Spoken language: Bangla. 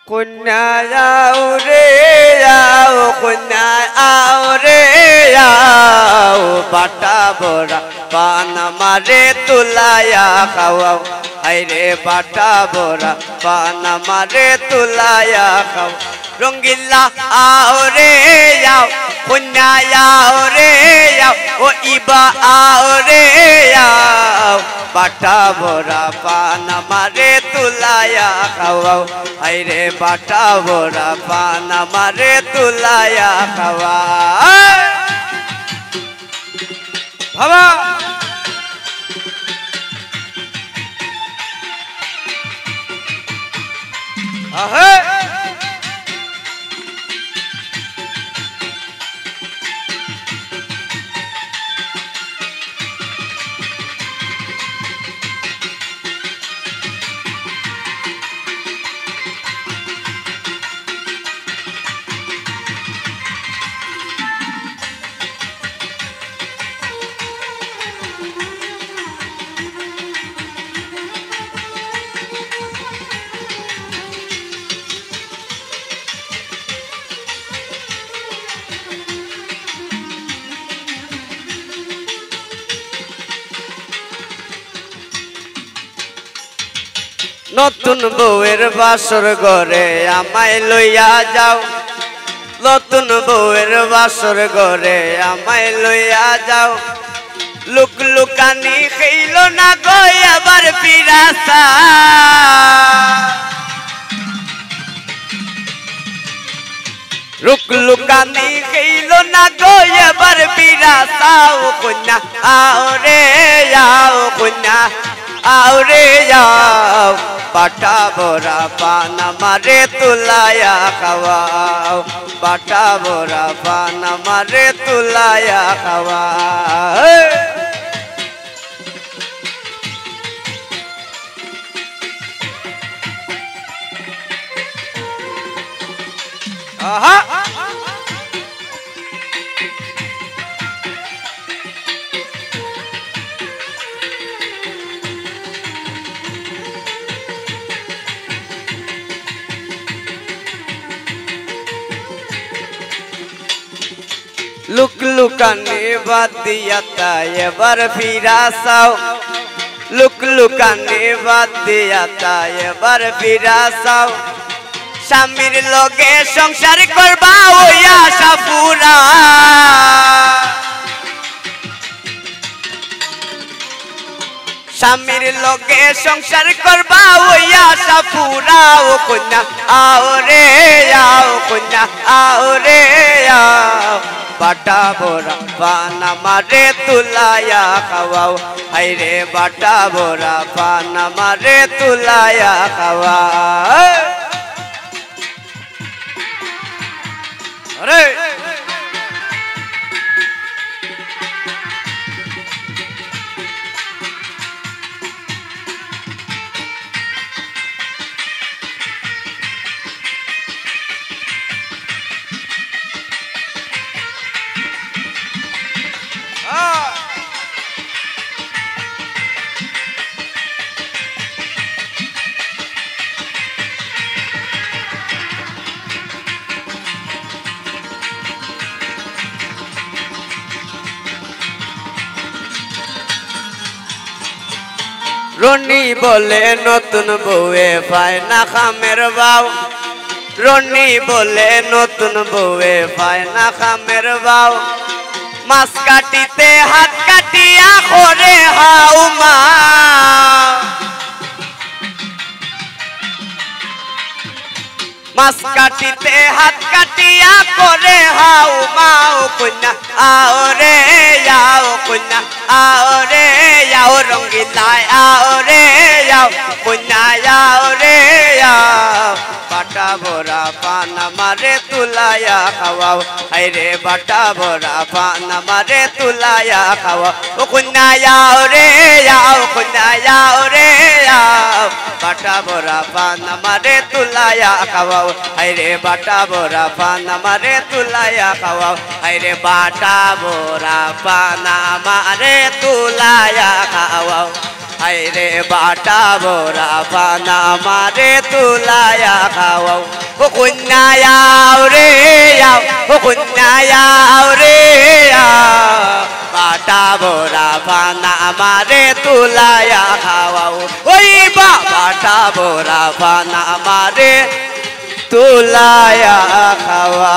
Kunya yau re yau, kunya yau re yau, bata bora pana mare tulaya khawau, hai re bata bora pana mare tulaya khawau, rongilla ao re yau, kunya yau re yau, o iba ao re yau, bata bora pana mare tulaya khawau, hai re bata bora pana mare tulaya khawau. Baba ahe নতুন বউয়ের বাসর ঘরে আমায় লইয়া যাও, নতুন বউয়ের বাসর ঘরে আমায় লইয়া যাও, লুক লুকানি খেইল না গো এবার পিরাসা, লুক লুকানি খেইল না গো এবার পিরাসা, ও কন্যা আও রে যাও, কন্যা আও রে যাও, বাটা বরা পানা মারে তুলায়া খাওয়াও, বাটা বরা পানা মারে তুলায়া খাওয়াও। আহা লুক লুকানি বাদ দিয়া তাই এবার ফিরাসাও, লুক লুকানি বাদ দিয়া তাই এবার ফিরাসাও, স্বামীর লগে সংসার করবা ওই আশা পুরা, স্বামীর লগে সংসার করবা ওই আশা পুরা, ও কন্যা আও রে আও, কন্যা আও রে আও, বাটা বরা পানা মারে তুলায়া খাওয়াও, হাই রে বাটা বরা পানা মারে তুলায়া খাওয়াও। আরে রনি বলে নতুন বউয়ে পায় না খামের বাউ, রনি বলে নতুন বউয়ে পায় না খামের বাউ, মাছ কাটিতে হাত কাটিয়া করে হাউ মা, মাছ কাটিতে হাত কাটিয়া করে হাউ মা, ও কন্যা আও রে যাও, কন্যা আও রে যাও, রঙ্গিলায় আও রে যাও, কন্যা যাও রে যাও, বাটা বরা পানা মারে তুলায়া খাওয়াও, হাই রে বাটা বরা পানা মারে তুলায়া খাওয়াও, ও কন্যা যাও রে যাও, কন্যা যাও রে যাও, বাটা বরা পানা মারে তুলায়া খাওয়াও, হাই রে বাটা বরা পানা মারে তুলায়া খাওয়াও, হাই রে বাটা বরা পানা মারে তুলায়া খাওয়াও, হায়রে বাটা বোরা পানা মারে তুলায়া খাওয়াও ও কন্যায়াও রে আও ও কন্যায়াও রে আও বাটা বোরা পানা মারে তুলায়া খাওয়াও ওই বাটা বোরা পানা মারে তুলায়া খাওয়া